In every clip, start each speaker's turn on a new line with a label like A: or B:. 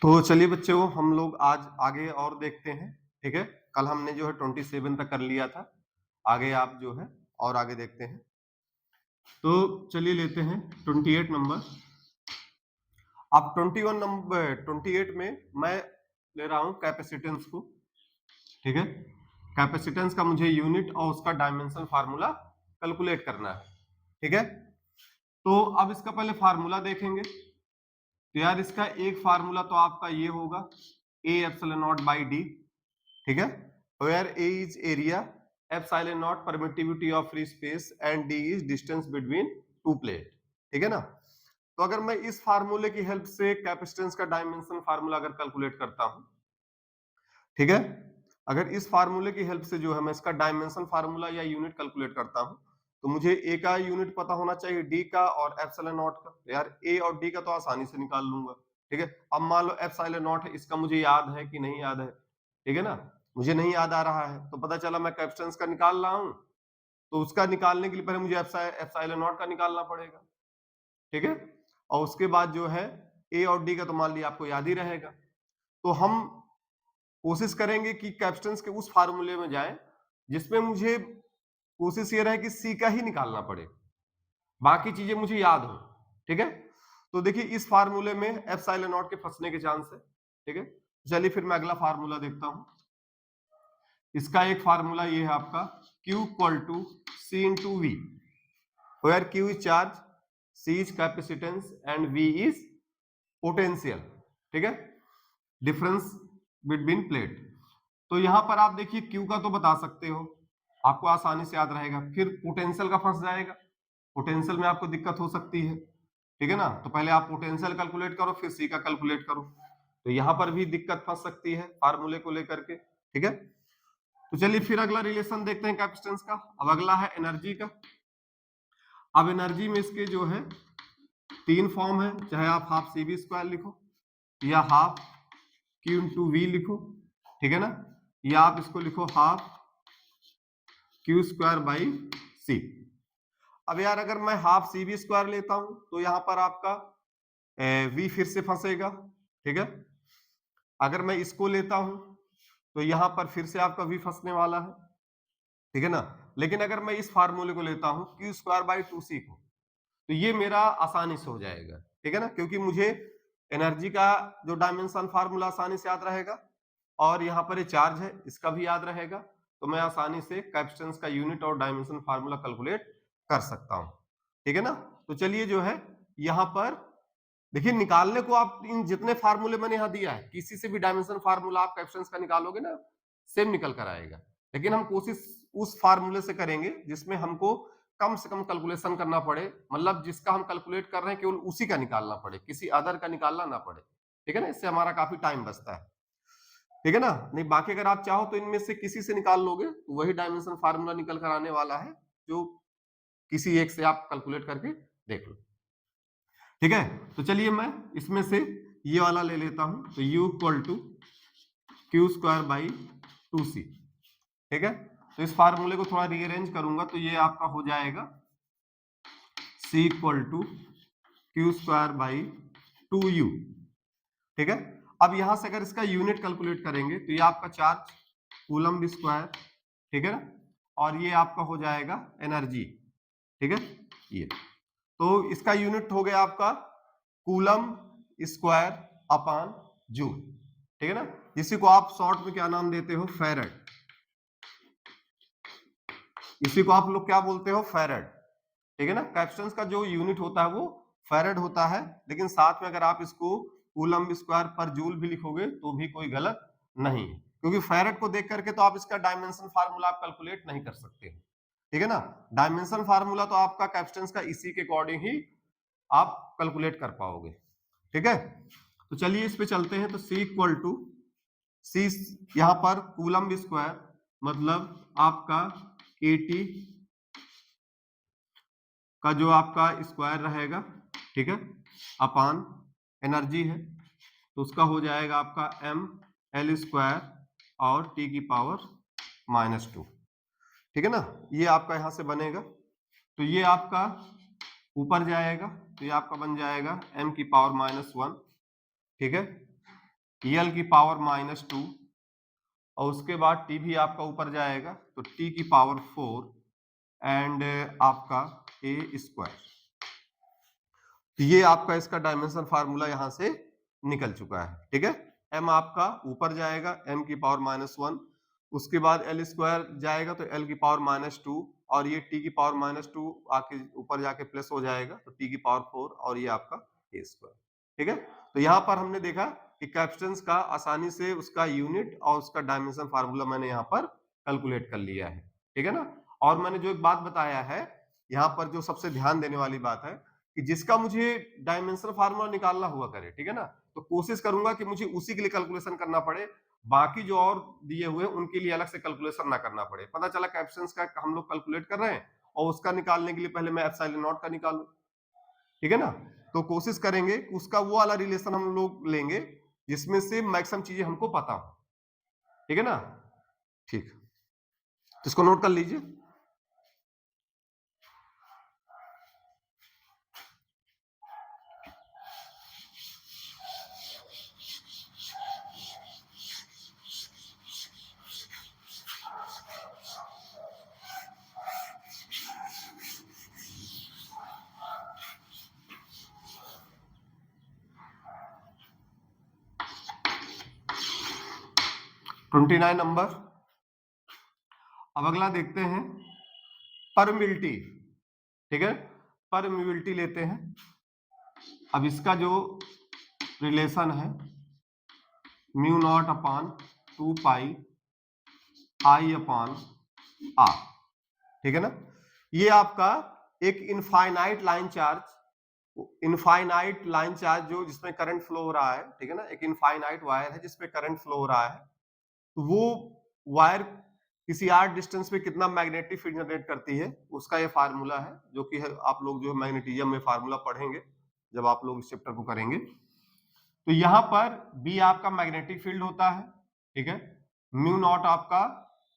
A: तो चलिए बच्चों, हम लोग आज आगे और देखते हैं। ठीक है, कल हमने जो है 27 तक कर लिया था। आगे आप जो है और आगे देखते हैं। तो चलिए लेते हैं 28 नंबर। अब 21 नंबर 28 में मैं ले रहा हूं कैपेसिटेंस को। ठीक है, कैपेसिटेंस का मुझे यूनिट और उसका डायमेंशन फार्मूला कैलकुलेट करना है। ठीक है, तो अब इसका पहले फार्मूला देखेंगे। तो यार इसका एक फार्मूला तो आपका ये होगा A epsilon not by D. ठीक है, where A is area, epsilon not permittivity of free space and D is distance between two plate. ठीक है ना। तो अगर मैं इस फार्मूले की हेल्प से कैपेसिटेंस का डायमेंशन फार्मूला अगर कैलकुलेट करता हूं, ठीक है, अगर इस फार्मूले की हेल्प से जो है मैं इसका डायमेंशन फार्मूला या यूनिट कैलकुलेट करता हूं, तो मुझे ए का यूनिट पता होना चाहिए, डी का और एप्सिलॉन नॉट का। यार ए और डी का तो आसानी से निकाल लूंगा। ठीक है, अब मान लो एप्सिलॉन नॉट है, इसका मुझे याद है कि नहीं याद है? ठीक है ना, मुझे नहीं याद आ रहा है, तो पता चला मैं कैपेसिटेंस का निकाल रहा हूं, तो उसका निकालने के लिए पहले मुझे एप्सिलॉन नॉट का निकालना पड़ेगा। ठीक है, और उसके बाद जो है ए और डी का तो मान लिया आपको याद ही रहेगा। तो हम कोशिश करेंगे कि कैपेसिटेंस के उस फार्मूले में जाएं जिसमें मुझे कोशिश ये रहे कि सी का ही निकालना पड़े, बाकी चीजें मुझे याद हो। ठीक है, तो देखिए इस फार्मूले में एप्सिलॉन नॉट के फंसने के चांस है। ठीक है, चलिए फिर मैं अगला फार्मूला देखता हूं। इसका एक फार्मूला ये है आपका Q equal to C into V, where Q is charge, C is capacitance and V is potential. ठीक है, डिफरेंस बिटवीन प्लेट। तो यहां पर आप देखिए Q का तो बता सकते हो, आपको आसानी से याद रहेगा। फिर पोटेंशियल का फंस जाएगा, पोटेंशियल में आपको दिक्कत हो सकती है। ठीक है ना, तो पहले आप पोटेंशियल कैलकुलेट करो, फिर सी का कैलकुलेट करो, तो यहां पर भी दिक्कत फंस सकती है फार्मूले को लेकर के। ठीक है, तो चलिए फिर अगला रिलेशन देखते हैं कैपेसिटेंस का। अब अगला है एनर्जी का। अब एनर्जी में इसके जो है तीन फॉर्म है, चाहे आप हाफ सी बी स्क्वायर लिखो या हाफ क्यू इंटू वी लिखो। ठीक है ना, या आप इसको लिखो हाफ क्यू स्क्वायर बाई सी। अब यार अगर मैं हाफ सी बी स्क्वायर लेता हूं तो यहां पर आपका वी फिर से फंसेगा। ठीक है, अगर मैं इसको लेता हूं तो यहां पर फिर से आपका वी फंसने वाला है। ठीक है ना, लेकिन अगर मैं इस फार्मूले को लेता हूं क्यू स्क्वायर बाई टू सी को, तो ये मेरा आसानी से हो जाएगा। ठीक है ना, क्योंकि मुझे एनर्जी का जो डायमेंशन फार्मूला आसानी से याद रहेगा, और यहाँ पर ये चार्ज है इसका भी याद रहेगा, तो मैं आसानी से कैपेसिटेंस का यूनिट और डायमेंशन फार्मूला कैलकुलेट कर सकता हूं। ठीक है ना, तो चलिए जो है यहाँ पर देखिए, निकालने को आप इन जितने फार्मूले मैंने यहाँ दिया है, किसी से भी डायमेंशन फार्मूला आप कैपेसिटेंस का निकालोगे ना, सेम निकल कर आएगा। लेकिन हम कोशिश उस फार्मूले से करेंगे जिसमें हमको कम से कम कैलकुलेशन करना पड़े, मतलब जिसका हम कैलकुलेट कर रहे हैं केवल उसी का निकालना पड़े, किसी अदर का निकालना ना पड़े। ठीक है ना, इससे हमारा काफी टाइम बचता है। ठीक है ना, नहीं बाकी अगर आप चाहो तो इनमें से किसी से निकाल लोगे तो वही डायमेंशन फार्मूला निकल कर आने वाला है, जो किसी एक से आप कैलकुलेट करके देख लो। ठीक है, तो चलिए मैं इसमें से ये वाला ले लेता हूं, तो U equal to Q square by two C. ठीक है, तो इस फार्मूले को थोड़ा रीअरेंज करूंगा तो ये आपका हो जाएगा C equal to Q square by two U. ठीक है, अब यहां से अगर इसका यूनिट कैलकुलेट करेंगे तो ये आपका चार्ज कूलम स्क्वायर। ठीक है ना, और ये आपका हो जाएगा एनर्जी। ठीक है, ये तो इसका यूनिट हो गया आपका कूलम स्क्वायर अपान जूल। ठीक है ना, इसी को आप शॉर्ट में क्या नाम देते हो, फेरेड। इसी को आप लोग क्या बोलते हो, फेरेड। ठीक है ना, कैपेसिटेंस का जो यूनिट होता है वो फेरेड होता है, लेकिन साथ में अगर आप इसको कूलम स्क्वायर पर जूल भी लिखोगे तो भी कोई गलत नहीं है, क्योंकि फेरेड को देख करके तो आप इसका डायमेंशन फार्मूला आप कैलकुलेट नहीं कर सकते। ठीक है ना, डायमेंशन फार्मूला तो आपका कैपेसिटेंस का इसी के अकॉर्डिंग ही आप कैलकुलेट कर पाओगे। ठीक है, तो चलिए इस पे चलते हैं। तो C इक्वल टू सी, यहां पर कूलम स्क्वायर मतलब आपका 80 का जो आपका स्क्वायर रहेगा, ठीक है, अपान एनर्जी है तो उसका हो जाएगा आपका m l स्क्वायर और t की पावर -2। ठीक है ना, ये आपका यहां से बनेगा, तो ये आपका ऊपर जाएगा तो ये आपका बन जाएगा m की पावर -1। ठीक है, एल की पावर -2 और उसके बाद टी भी आपका ऊपर जाएगा तो टी की पावर 4 एंड आपका ए स्क्वायर। तो ये आपका इसका डायमेंशन फार्मूला यहां से निकल चुका है, ठीक है। एम आपका ऊपर जाएगा m की पावर -1, उसके बाद एल स्क्वायर जाएगा तो एल की पावर -2 और ये टी की पावर -2 आके ऊपर जाके प्लस हो जाएगा तो टी की पावर 4 और ये आपका ए स्क्वायर, ठीक है। तो यहाँ पर हमने देखा कि कैपेसिटेंस का आसानी से उसका यूनिट और उसका डायमेंशन फार्मूला मैंने यहाँ पर कैलकुलेट कर लिया है, ठीक है ना। और मैंने जो एक बात बताया है यहाँ पर, जो सबसे ध्यान देने वाली बात है कि जिसका मुझे डायमेंशनल फार्मूला निकालना हुआ करे, ठीक है ना, तो कोशिश करूंगा कि मुझे उसी के लिए कैलकुलेशन करना पड़े, बाकी जो और दिए हुए उनके लिए अलग से कैलकुलेशन ना करना पड़े। पता चला कैपेसिटेंस का हम लोग कैलकुलेट कर रहे हैं और उसका निकालने के लिए पहले मैं एप्सिलॉन नॉट का निकालूं, ठीक है ना। तो कोशिश करेंगे उसका वो वाला रिलेशन हम लोग लेंगे जिसमें से मैक्सिमम चीजें हमको पता हो, ठीक है ना। ठीक, तो इसको नोट कर लीजिए। Twenty 29 number. अब अगला देखते हैं परमिबिलिटी, ठीक है। परमिबिलिटी लेते हैं। अब इसका जो रिलेशन है mu not upon 2 pi I upon R, ठीक है ना। ये आपका एक infinite line charge, infinite line charge जो जिसमें करंट फ्लो हो रहा है, ठीक है ना, एक इनफाइनाइट वायर है जिसपे करंट फ्लो हो रहा है, तो वो वायर किसी आर डिस्टेंस पे कितना मैग्नेटिक फील्ड जनरेट करती है उसका ये फार्मूला है, जो कि है आप लोग जो है मैग्नेटिज्म में फार्मूला पढ़ेंगे जब आप लोग इस चैप्टर को करेंगे। तो यहां पर बी आपका मैग्नेटिक फील्ड होता है, ठीक है। म्यू नॉट आपका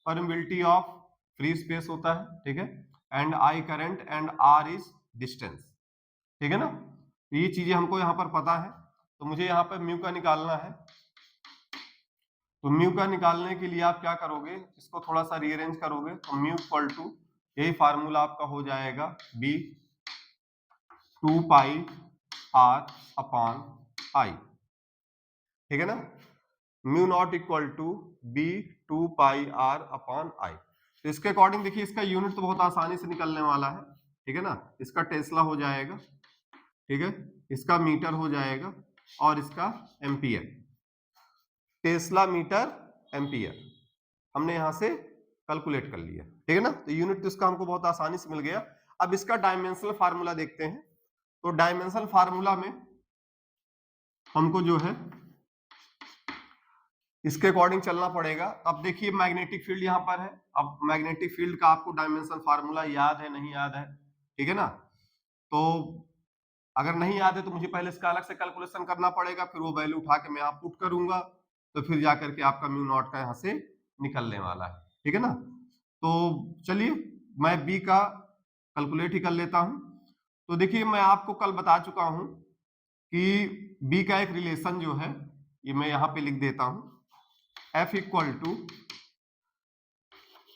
A: परमिबिलिटी ऑफ फ्री स्पेस होता है, ठीक है। And I current and R is distance, ठीक है ना। तो ये चीजें हमको यहाँ पर पता है, तो मुझे यहाँ पर म्यू का निकालना है। तो म्यू का निकालने के लिए आप क्या करोगे, इसको थोड़ा सा रीअरेंज करोगे तो म्यू इक्वल टू यही फार्मूला आपका हो जाएगा B 2 pi R upon I, ठीक है ना। Mu not equal to B 2 pi R upon I. तो इसके अकॉर्डिंग देखिए इसका यूनिट तो बहुत आसानी से निकलने वाला है, ठीक है ना। इसका टेस्ला हो जाएगा, ठीक है, इसका मीटर हो जाएगा और इसका एम्पियर, टेस्ला मीटर एम्पियर हमने यहां से कैलकुलेट कर लिया, ठीक है ना। तो यूनिट तो इसका हमको बहुत आसानी से मिल गया। अब इसका डायमेंशनल फार्मूला देखते हैं। तो डायमेंशनल फार्मूला में हमको जो है इसके अकॉर्डिंग चलना पड़ेगा। अब देखिए मैग्नेटिक फील्ड यहां पर है, अब मैग्नेटिक फील्ड का आपको डायमेंशनल फार्मूला याद है नहीं याद है, ठीक है ना। तो अगर नहीं याद है तो मुझे पहले इसका अलग से कैलकुलेशन करना पड़ेगा, फिर वो वैल्यू उठा के मैं यहाँ पुट करूंगा, तो फिर जाकर के आपका म्यू नॉट का यहाँ से निकलने वाला है, ठीक है ना। तो चलिए मैं बी का कैलकुलेट ही कर लेता हूं। तो देखिए मैं आपको कल बता चुका हूं कि बी का एक रिलेशन जो है ये मैं यहाँ पे लिख देता हूं, F equal to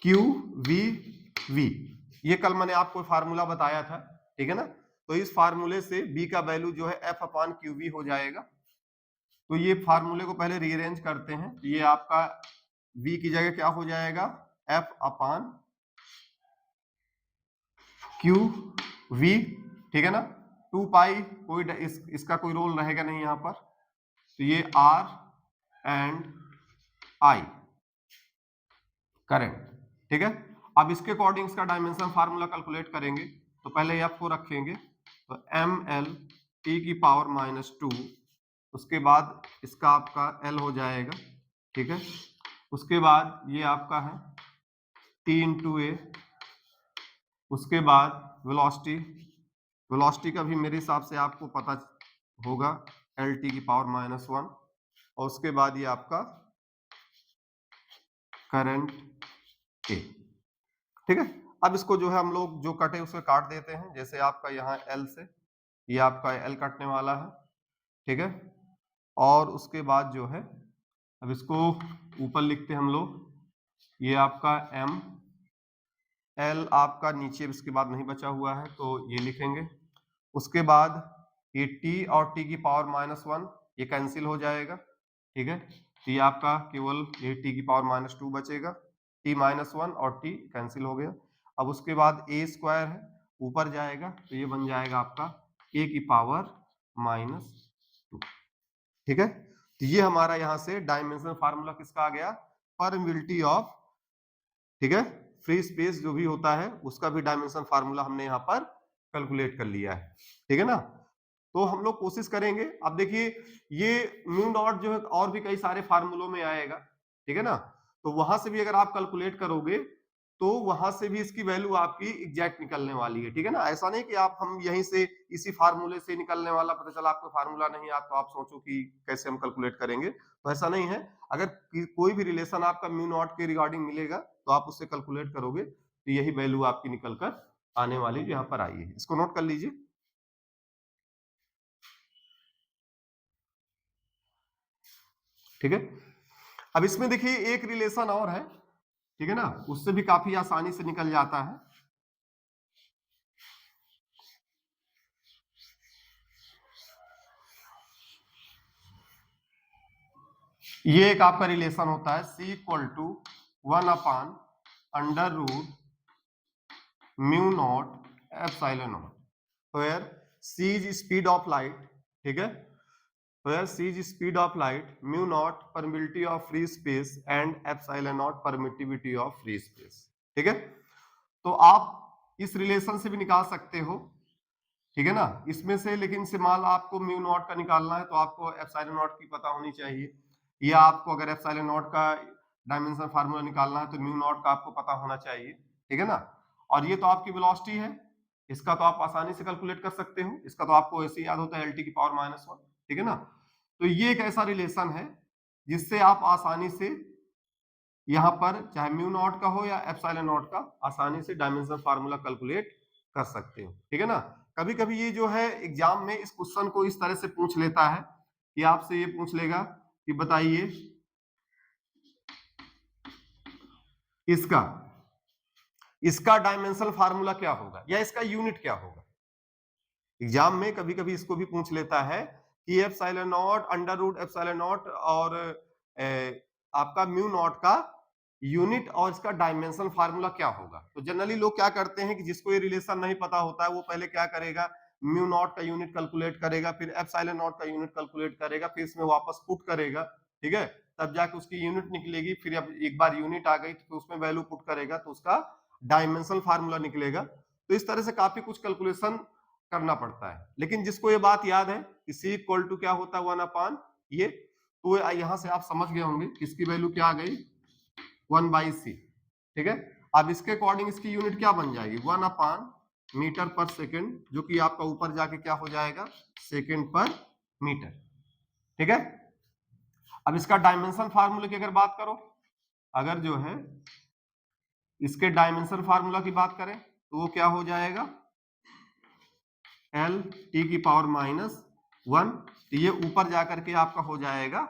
A: Q V V. ये कल मैंने आपको फार्मूला बताया था, ठीक है ना। तो इस फार्मूले से बी का वैल्यू जो है F अपॉन क्यू वी हो जाएगा। तो ये फार्मूले को पहले रीअरेंज करते हैं, तो ये आपका v की जगह क्या हो जाएगा F अपॉन क्यू वी, ठीक है ना। 2 पाई कोई इसका कोई रोल रहेगा नहीं यहाँ पर, तो ये R एंड I करंट, ठीक है। अब इसके अकॉर्डिंग इसका डायमेंशन फार्मूला कैलकुलेट करेंगे, तो पहले F को रखेंगे तो ml t की पावर -2, उसके बाद इसका आपका L हो जाएगा, ठीक है। उसके बाद ये आपका है T इंटू ए, उसके बाद वेलोसिटी, वेलोसिटी का भी मेरे हिसाब से आपको पता होगा एल टी की पावर -1, और उसके बाद ये आपका करंट ए, ठीक है। अब इसको जो है हम लोग जो कटे उसे काट देते हैं, जैसे आपका यहाँ एल से ये आपका एल कटने वाला है, ठीक है। और उसके बाद जो है अब इसको ऊपर लिखते हैं हम लोग, ये आपका m, l आपका नीचे इसके बाद नहीं बचा हुआ है तो ये लिखेंगे। उसके बाद ये t और t की पावर -1 ये कैंसिल हो जाएगा, ठीक है। तो ये आपका केवल ये t की पावर -2 बचेगा, t -1 और t कैंसिल हो गया। अब उसके बाद a स्क्वायर है, ऊपर जाएगा तो ये बन जाएगा आपका a की पावर -2, ठीक है। तो ये हमारा यहां से डायमेंशनल फार्मूला किसका आ गया, परमिटिविटी ऑफ, ठीक है, फ्री स्पेस जो भी होता है उसका भी डायमेंशन फार्मूला हमने यहाँ पर कैलकुलेट कर लिया है, ठीक है ना। तो हम लोग कोशिश करेंगे, अब देखिए ये म्यू नॉट जो है और भी कई सारे फार्मूलों में आएगा, ठीक है ना। तो वहां से भी अगर आप कैलकुलेट करोगे तो वहां से भी इसकी वैल्यू आपकी एग्जैक्ट निकलने वाली है, ठीक है ना। ऐसा नहीं कि आप हम यहीं से इसी फार्मूले से निकलने वाला पता चला आपको फार्मूला नहीं आता तो आप सोचो कि कैसे हम कैलकुलेट करेंगे, तो ऐसा नहीं है। अगर कोई भी रिलेशन आपका म्यू नॉट के रिगार्डिंग मिलेगा तो आप उससे कैलकुलेट करोगे तो यही वैल्यू आपकी निकल कर आने वाली जो यहाँ पर आई है, इसको नोट कर लीजिए, ठीक है। अब इसमें देखिए एक रिलेशन और है, ठीक है ना, उससे भी काफी आसानी से निकल जाता है। ये एक आपका रिलेशन होता है C = 1/√μ0 ε0, where c is speed of light, ठीक है, where c is speed of light, μ0 permittivity of free space and ε0 permittivity of free space, ठीक है। तो आप इस रिलेशन से भी निकाल सकते हो, ठीक है ना, इसमें से, लेकिन से मान आपको म्यू नॉट का निकालना है तो आपको एप्सिलॉन नॉट की पता होनी चाहिए, या आपको अगर एप्सिलॉन नॉट का डायमेंशन फार्मूला निकालना है तो म्यू नॉट का आपको पता होना चाहिए, ठीक है ना। और ये तो आपकी वेलोसिटी है, इसका तो आप आसानी से कैलकुलेट कर सकते हो, इसका तो आपको ऐसे याद होता है एल टी की पावर -1, ठीक है ना। तो ये एक ऐसा रिलेशन है जिससे आप आसानी से यहाँ पर चाहे म्यू नॉट का हो या एप्सिलॉन नॉट का आसानी से डायमेंशन फार्मूला कैलकुलेट कर सकते हो, ठीक है ना। कभी कभी ये जो है एग्जाम में इस क्वेश्चन को इस तरह से पूछ लेता है कि आपसे ये पूछ लेगा कि बताइए इसका इसका डायमेंशन फार्मूला क्या होगा या इसका यूनिट क्या होगा। एग्जाम में कभी कभी इसको भी पूछ लेता है कि एप्सिलॉन नॉट √ε0 और आपका म्यू नॉट का यूनिट और इसका डायमेंशन फार्मूला क्या होगा। तो जनरली लोग क्या करते हैं कि जिसको ये रिलेशन नहीं पता होता है वो पहले क्या करेगा, म्यू नॉट का यूनिट कैलकुलेट करेगा, फिर एप्सिलॉन नॉट का यूनिट कैलकुलेट करेगा, फिर इसमें वापस पुट करेगा, ठीक है, तब जाके उसकी यूनिट निकलेगी। फिर अब एक बार यूनिट आ गई तो उसमें वैल्यू पुट करेगा तो उसका डायमेंशन फार्मूला निकलेगा। तो इस तरह से काफी कुछ कैलकुलेशन करना पड़ता है, लेकिन जिसको ये बात याद है कि C = क्या होता है 1/, ये तो यहां से आप समझ गए होंगे इसकी वैल्यू क्या आ गई 1/c, ठीक है। अब इसके अकॉर्डिंग इसकी यूनिट क्या बन जाएगी 1/मीटर/सेकंड, जो कि आपका ऊपर जाके क्या हो जाएगा सेकंड/मीटर, ठीक है। अब इसका डायमेंशन फार्मूले की अगर बात करो, अगर जो है इसके डायमेंशन फार्मूला की बात करें तो वो क्या हो जाएगा L t की पावर -1, तो ये ऊपर जाकर के आपका हो जाएगा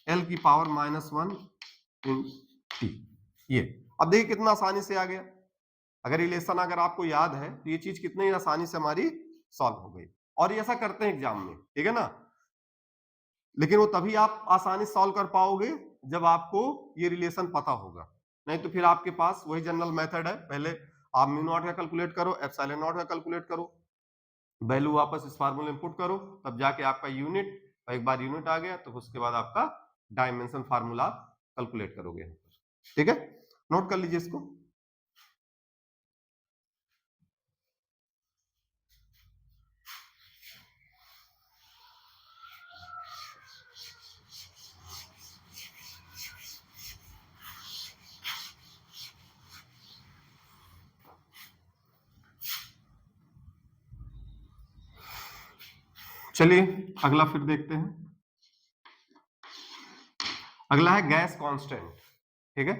A: L की पावर -1 t। ये अब देखिए कितना आसानी से आ गया, अगर रिलेशन अगर आपको याद है तो ये चीज कितनी आसानी से हमारी सॉल्व हो गई। और ये ऐसा करते हैं एग्जाम में, ठीक है ना, लेकिन वो तभी आप आसानी से सॉल्व कर पाओगे जब आपको ये रिलेशन पता होगा, नहीं तो फिर आपके पास वही जनरल मेथड है, पहले आप म्यू नॉट का कैलकुलेट करो, एप्सिलॉन नॉट का कैलकुलेट करो, वैल्यू वापस इस फार्मूले में पुट करो, तब जाके आपका यूनिट, एक बार यूनिट आ गया तो उसके बाद आपका डायमेंशन फार्मूला कैलकुलेट करोगे, ठीक है। नोट कर लीजिए इसको। चलिए अगला फिर देखते हैं, अगला है गैस कांस्टेंट, ठीक है,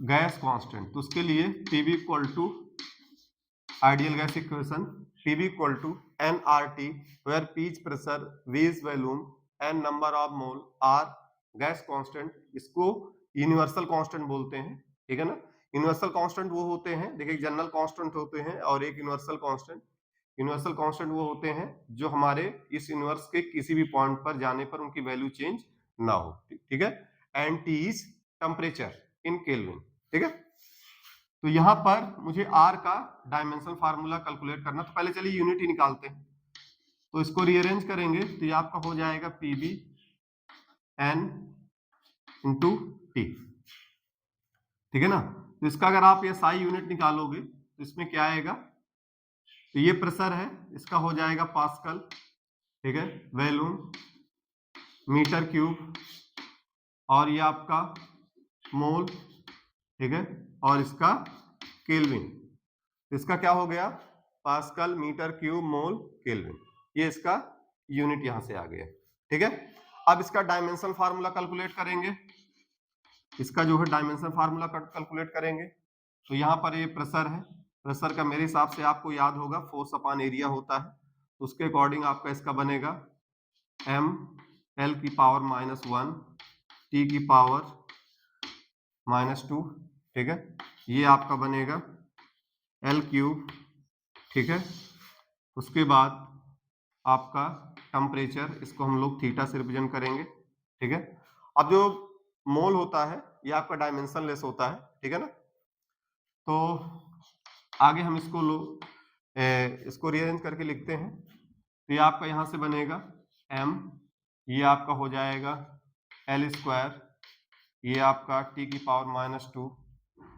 A: गैस कांस्टेंट। तो उसके लिए PV = ideal gas equation, PV = nRT, where P is pressure, V is volume, and number of mole, R gas constant, इसको यूनिवर्सल कांस्टेंट बोलते हैं, ठीक है ना। यूनिवर्सल कांस्टेंट वो होते हैं, देखिए जनरल कांस्टेंट होते हैं और एक यूनिवर्सल कांस्टेंट। यूनिवर्सल कांस्टेंट वो होते हैं जो हमारे इस यूनिवर्स के किसी भी पॉइंट पर जाने पर उनकी वैल्यू चेंज ना हो, ठीक है। And T is temperature in kelvin, ठीक है। तो यहां पर मुझे आर का डायमेंशन फार्मूला कैलकुलेट करना, तो पहले चलिए यूनिट ही निकालते हैं। तो इसको रीअरेंज करेंगे तो ये आपका हो जाएगा पीबी एन इंटू टी, ठीक है ना। तो इसका अगर आप ये साई यूनिट निकालोगे तो इसमें क्या आएगा, तो ये प्रेशर है, इसका हो जाएगा पास्कल, ठीक है, वैल्यूम मीटर क्यूब, और ये आपका मोल, ठीक है, और इसका केल्विन, इसका क्या हो गया, pascal metre cube mole kelvin, ये इसका यूनिट यहां से आ गया, ठीक है। अब इसका डायमेंशन फार्मूला कैलकुलेट करेंगे, इसका जो है डायमेंशन फार्मूला कैलकुलेट करेंगे। तो यहाँ पर ये प्रेशर है, प्रेशर का मेरे हिसाब से आपको याद होगा फोर्स अपॉन एरिया होता है, तो उसके अकॉर्डिंग आपका इसका बनेगा m l की पावर -1 t की पावर -2, ठीक है, ये आपका बनेगा l क्यूब, ठीक है। उसके बाद आपका टेम्परेचर, इसको हम लोग थीटा से रिप्रेजेंट करेंगे, ठीक है। अब जो मोल होता है ये आपका डायमेंशन लेस होता है, ठीक है ना। तो आगे हम इसको रीअरेंज करके लिखते हैं, तो ये आपका यहां से बनेगा m, ये आपका हो जाएगा l स्क्वायर, ये आपका t की पावर -2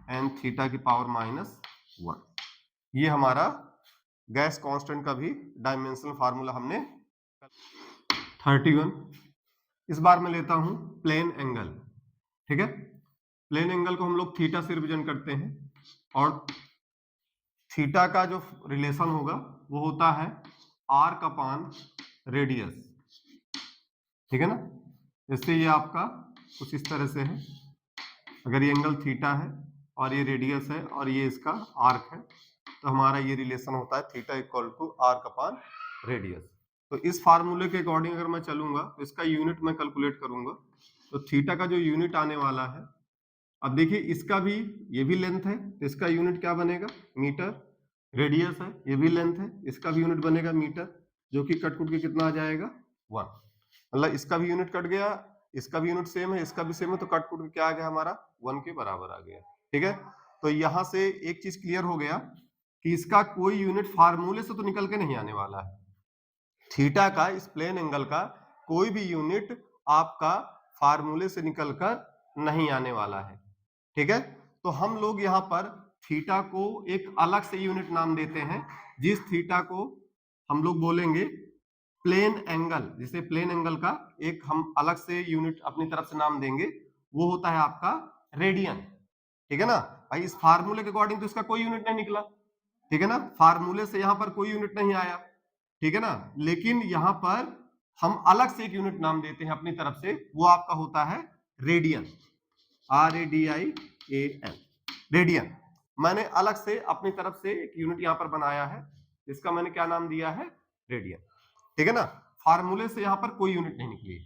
A: एंड थीटा की पावर -1, ये हमारा गैस कांस्टेंट का भी डायमेंशनल फार्मूला हमने 31। इस बार मैं लेता हूं प्लेन एंगल, ठीक है। प्लेन एंगल को हम लोग थीटा से रिप्रेजेंट करते हैं, और थीटा का जो रिलेशन होगा वो होता है आर्क अपान रेडियस, ठीक है ना। जैसे ये आपका कुछ इस तरह से है, अगर ये एंगल थीटा है और ये रेडियस है और ये इसका आर्क है, तो हमारा ये रिलेशन होता है theta equal to arc upon radius. तो इस फार्मूले के अकॉर्डिंग अगर मैं चलूंगा तो इसका यूनिट मैं कैलकुलेट करूंगा, तो थीटा का जो यूनिट आने वाला है, अब देखिए इसका भी, ये भी लेंथ है तो इसका यूनिट क्या बनेगा, मीटर, रेडियस है, ये भी लेंथ है, इसका भी यूनिट बनेगा मीटर, जो कि कट कुट के कितना आ जाएगा 1, मतलब इसका भी यूनिट कट गया, इसका भी यूनिट सेम है, इसका भी सेम है, तो कट कुट के क्या आ गया हमारा 1 के बराबर आ गया, ठीक है। तो यहां से एक चीज क्लियर हो गया कि इसका कोई यूनिट फार्मूले से तो निकल के नहीं आने वाला है, थीटा का, इस प्लेन एंगल का कोई भी यूनिट आपका फार्मूले से निकलकर नहीं आने वाला है, ठीक है। तो हम लोग यहां पर थीटा को एक अलग से यूनिट नाम देते हैं, जिस थीटा को हम लोग बोलेंगे प्लेन एंगल, जिसे प्लेन एंगल का एक हम अलग से यूनिट अपनी तरफ से नाम देंगे, वो होता है आपका रेडियन, ठीक है ना। भाई इस फार्मूले के अकॉर्डिंग तो इसका कोई यूनिट नहीं निकला, ठीक है ना, फार्मूले से यहां पर कोई यूनिट नहीं आया, ठीक है ना। लेकिन यहां पर हम अलग से एक यूनिट नाम देते हैं अपनी तरफ से, वो आपका होता है रेडियन, RADIAN, रेडियन। मैंने अलग से अपनी तरफ से एक यूनिट यहां पर बनाया है, इसका मैंने क्या नाम दिया है, रेडियन, ठीक है ना। फार्मूले से यहां पर कोई यूनिट नहीं निकली,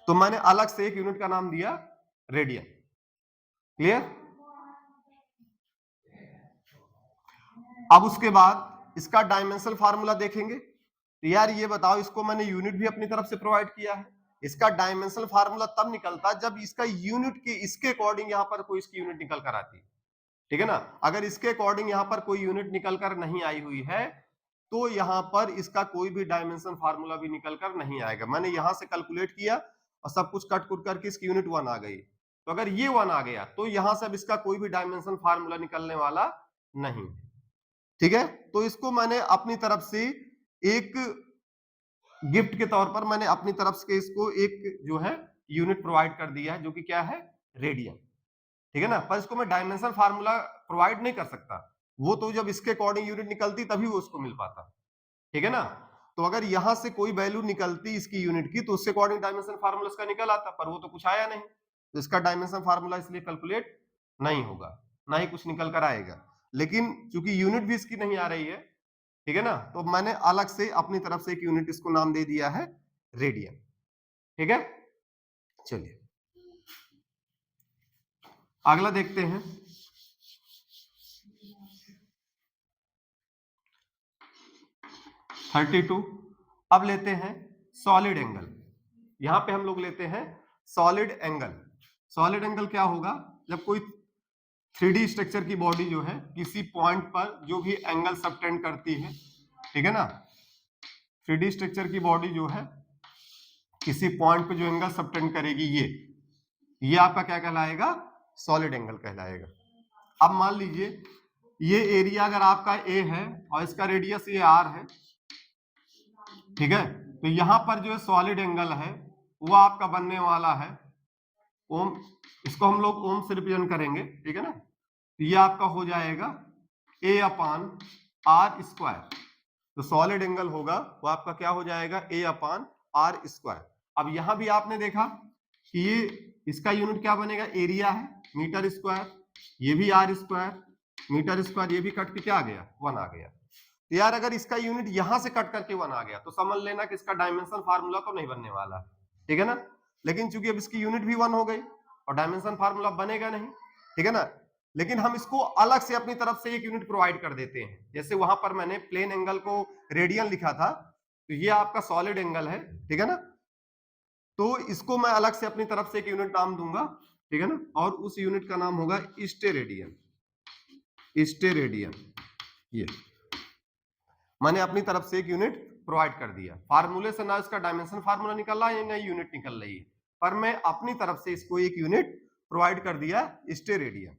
A: तो मैंने अलग से एक यूनिट का नाम दिया रेडियन, क्लियर। अब उसके बाद इसका डायमेंशनल फार्मूला देखेंगे, तो यार ये बताओ, इसको मैंने यूनिट भी अपनी तरफ से प्रोवाइड किया है, इसका डायमेंशनल फार्मूला तब निकलता जब इसका यूनिट के इसके अकॉर्डिंग यहां पर कोई इसकी यूनिट निकल कर आती, ठीक है ना। अगर इसके अकॉर्डिंग यहां पर कोई यूनिट निकल कर नहीं आई हुई है, तो यहां पर इसका कोई भी डायमेंशन फार्मूला भी निकल कर नहीं आएगा। मैंने यहां से कैलकुलेट किया और सब कुछ कट कुट करके इसकी यूनिट 1 आ गई, तो अगर ये 1 आ गया तो यहां से अब इसका कोई भी डायमेंशन फार्मूला निकलने वाला नहीं, ठीक है। तो इसको मैंने अपनी तरफ से एक गिफ्ट के तौर पर मैंने अपनी तरफ से इसको एक जो है यूनिट प्रोवाइड कर दिया है, जो कि क्या है, रेडियन, ठीक है ना। पर इसको मैं डायमेंशन फार्मूला प्रोवाइड नहीं कर सकता, वो तो जब इसके अकॉर्डिंग यूनिट निकलती तभी वो उसको मिल पाता, ठीक है ना। तो अगर यहां से कोई वैल्यू निकलती इसकी यूनिट की, तो उसके अकॉर्डिंग डायमेंशन फार्मूला इसका निकल आता, पर वो तो कुछ आया नहीं, तो इसका डायमेंशन फार्मूला इसलिए कैलकुलेट नहीं होगा, ना ही कुछ निकल कर आएगा। लेकिन चूंकि यूनिट भी इसकी नहीं आ रही है, ठीक है ना, तो मैंने अलग से अपनी तरफ से एक यूनिट इसको नाम दे दिया है रेडियन, ठीक है। चलिए अगला देखते हैं। Thirty two. अब लेते हैं सॉलिड एंगल। यहां पे हम लोग लेते हैं सॉलिड एंगल। सॉलिड एंगल क्या होगा? जब कोई 3D स्ट्रक्चर की बॉडी जो है किसी पॉइंट पर जो भी एंगल सबटेंड करती है, ठीक है ना, 3D स्ट्रक्चर की बॉडी जो है किसी पॉइंट पे जो एंगल सबटेंड करेगी, ये आपका क्या कहलाएगा? सॉलिड एंगल कहलाएगा। अब मान लीजिए ये एरिया अगर आपका ए है और इसका रेडियस ये आर है, ठीक है, तो यहां पर जो सॉलिड एंगल है वो आपका बनने वाला है ओम, इसको हम लोग ओम से रिप्रेजेंट करेंगे, ठीक है ना, तो ये आपका हो जाएगा ए अपान आर स्क्वायर। तो सॉलिड एंगल होगा वो आपका क्या हो जाएगा? ए अपान आर स्क्वायर। अब यहां भी आपने देखा कि ये इसका यूनिट क्या बनेगा? एरिया है, मीटर स्क्वायर, ये भी आर स्क्वायर, मीटर स्क्वायर, ये भी कट के क्या आ गया? 1 आ गया। तो यार अगर इसका यूनिट यहां से कट करके 1 आ गया तो समझ लेना कि इसका डायमेंशन फार्मूला तो नहीं बनने वाला, ठीक है ना। लेकिन चूंकि अब इसकी यूनिट भी 1 हो गई और डायमेंशन फार्मूला बनेगा नहीं, ठीक है ना, लेकिन हम इसको अलग से अपनी तरफ से एक यूनिट प्रोवाइड कर देते हैं। जैसे वहां पर मैंने प्लेन एंगल को रेडियन लिखा था, तो ये आपका सॉलिड एंगल है, ठीक है ना, तो इसको मैं अलग से अपनी तरफ से एक यूनिट नाम दूंगा, ठीक है ना, और उस यूनिट का नाम होगा स्टेरेडियन। स्टेरेडियन, ये मैंने अपनी तरफ से एक यूनिट प्रोवाइड कर दिया। फार्मूले से ना इसका डायमेंशन फार्मूला निकल रहा है ना यूनिट निकल रही है, पर मैं अपनी तरफ से इसको एक यूनिट प्रोवाइड कर दिया, स्टेरेडियन।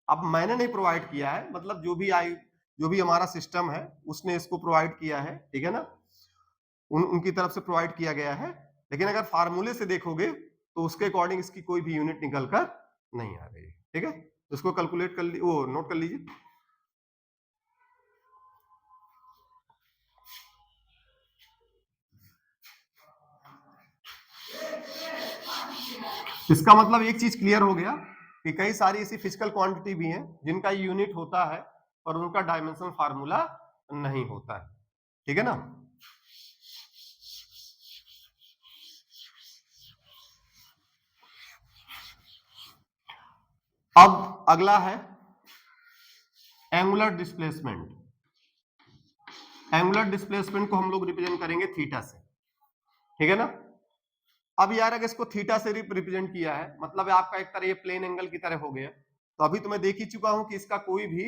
A: अब मैंने नहीं प्रोवाइड किया है, मतलब जो भी हमारा सिस्टम है उसने इसको प्रोवाइड किया है, ठीक है ना, उनकी तरफ से प्रोवाइड किया गया है। लेकिन अगर फार्मूले से देखोगे तो उसके अकॉर्डिंग इसकी कोई भी यूनिट निकल कर नहीं आ रही है, ठीक है। तो इसको कैलकुलेट कर ली, वो नोट कर लीजिए। इसका मतलब एक चीज क्लियर हो गया कि कई सारी ऐसी फिजिकल क्वांटिटी भी हैं जिनका यूनिट होता है पर उनका डायमेंशन फार्मूला नहीं होता है, ठीक है ना। अब अगला है एंगुलर डिस्प्लेसमेंट। एंगुलर डिस्प्लेसमेंट को हम लोग रिप्रेजेंट करेंगे थीटा से, ठीक है ना। अब यार अगर इसको थीटा से रिप्रेजेंट किया है, मतलब आपका एक तरह ये प्लेन एंगल की तरह हो गया। तो अभी तो मैं देख ही चुका हूं कि इसका कोई भी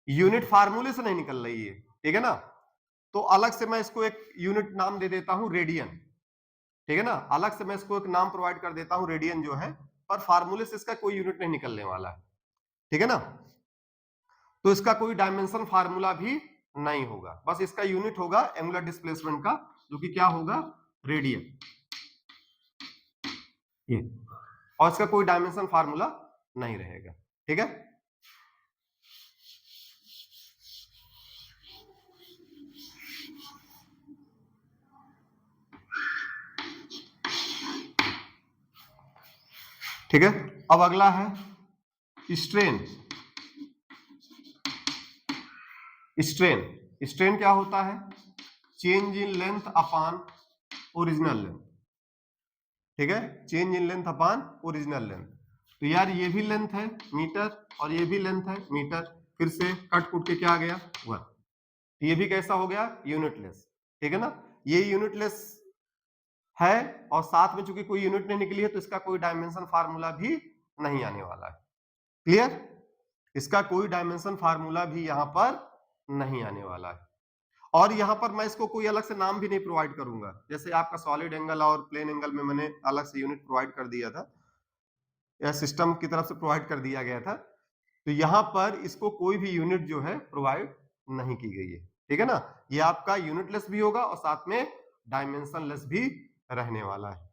A: यूनिट फार्मूले से नहीं निकल रही है, ठीक है ना। तो अलग से मैं इसको एक यूनिट नाम दे देता हूं रेडियन, ठीक है ना, अलग से मैं इसको एक नाम प्रोवाइड कर देता हूं रेडियन जो है, पर फार्मूले से इसका कोई यूनिट नहीं निकलने वाला है, ठीक है ना। तो इसका कोई डायमेंशन फार्मूला भी नहीं होगा, बस इसका यूनिट होगा एंगुलर डिस्प्लेसमेंट का, जो कि क्या होगा? रेडियन, ये, और इसका कोई डायमेंशन फार्मूला नहीं रहेगा, ठीक है। ठीक है, अब अगला है स्ट्रेन। स्ट्रेन, स्ट्रेन क्या होता है? Change in length upon original length, ठीक है, change in length upon original length. तो यार ये भी लेंथ है मीटर और ये भी लेंथ है मीटर, फिर से कट कुट के क्या आ गया? 1। ये भी कैसा हो गया? यूनिटलेस, ठीक है ना। ये यूनिटलेस है और साथ में चूंकि कोई यूनिट नहीं निकली है तो इसका कोई डायमेंशन फार्मूला भी नहीं आने वाला है। क्लियर? इसका कोई डायमेंशन फार्मूला भी यहां पर नहीं आने वाला है। और यहां पर मैं इसको कोई अलग से नाम भी नहीं प्रोवाइड करूंगा, जैसे आपका सॉलिड एंगल और प्लेन एंगल में मैंने अलग से यूनिट प्रोवाइड कर दिया था या सिस्टम की तरफ से प्रोवाइड कर दिया गया था। तो यहां पर इसको कोई भी यूनिट जो है प्रोवाइड नहीं की गई है, ठीक है ना। ये आपका यूनिटलेस भी होगा और साथ में डायमेंशनलेस भी रहने वाला है।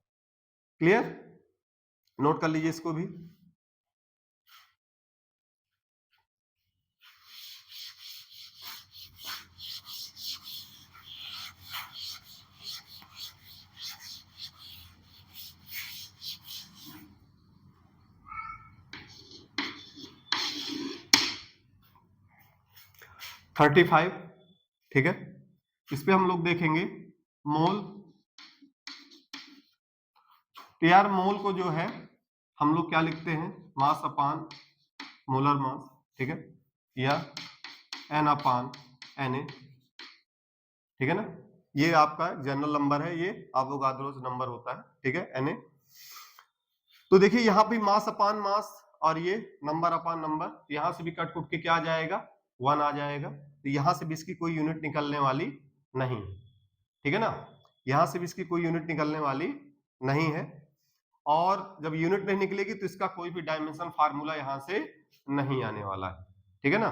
A: क्लियर? नोट कर लीजिए इसको भी। थर्टी 35, ठीक है, इस पे हम लोग देखेंगे मोल तो यार मोल को जो है हम लोग क्या लिखते हैं, मास अपान मोलर मास, ठीक है, या एन अपान एन ए, ठीक है ना। ये आपका जनरल नंबर है, ये एवोगाद्रो नंबर होता है, ठीक है, एन ए। तो देखिए यहाँ पे मास अपान मास और ये नंबर अपान नंबर, यहां से भी कट कुट के क्या आ जाएगा, 1 आ जाएगा। तो यहां से भी इसकी कोई यूनिट निकलने वाली नहीं, ठीक है ना, यहां से भी इसकी कोई यूनिट निकलने वाली नहीं है। और जब यूनिट नहीं निकलेगी तो इसका कोई भी डायमेंशन फार्मूला यहां से नहीं आने वाला है, ठीक है ना।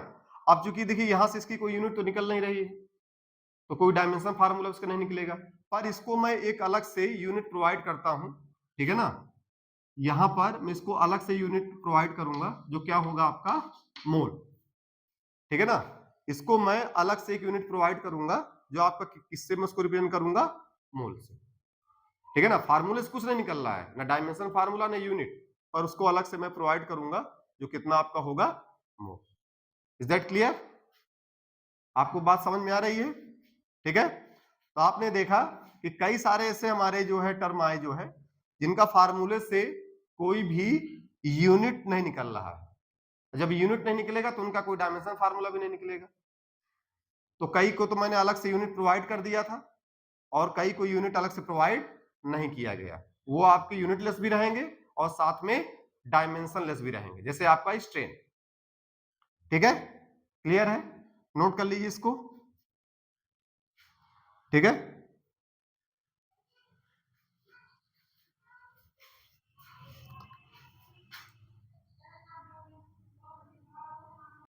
A: अब चूंकि देखिए यहां से इसकी कोई यूनिट तो निकल नहीं रही है, तो कोई डायमेंशन फार्मूला उसका नहीं निकलेगा, पर इसको मैं एक अलग से यूनिट प्रोवाइड करता हूं, ठीक है ना। यहां पर मैं इसको अलग से यूनिट प्रोवाइड करूंगा जो क्या होगा आपका मोल, ठीक है ना। इसको मैं अलग से एक यूनिट प्रोवाइड करूंगा जो आपका किससे मैं उसको रिप्रेजेंट करूंगा, मोल से, ठीक है ना। फार्मूले से कुछ नहीं निकल रहा है, ना डायमेंशन फार्मूला ना यूनिट, पर उसको अलग से मैं प्रोवाइड करूंगा जो कितना आपका होगा, मोल। Is that clear? आपको बात समझ में आ रही है, ठीक है। तो आपने देखा कि कई सारे ऐसे हमारे जो है टर्म आए जो है जिनका फार्मूले से कोई भी यूनिट नहीं निकल रहा है। जब यूनिट नहीं निकलेगा तो उनका कोई डायमेंशन फार्मूला भी नहीं निकलेगा। तो कई को तो मैंने अलग से यूनिट प्रोवाइड कर दिया था और कई को यूनिट अलग से प्रोवाइड नहीं किया गया, वो आपके यूनिटलेस भी रहेंगे और साथ में डायमेंशनलेस भी रहेंगे, जैसे आपका स्ट्रेन, ठीक है। क्लियर है? नोट कर लीजिए इसको, ठीक है।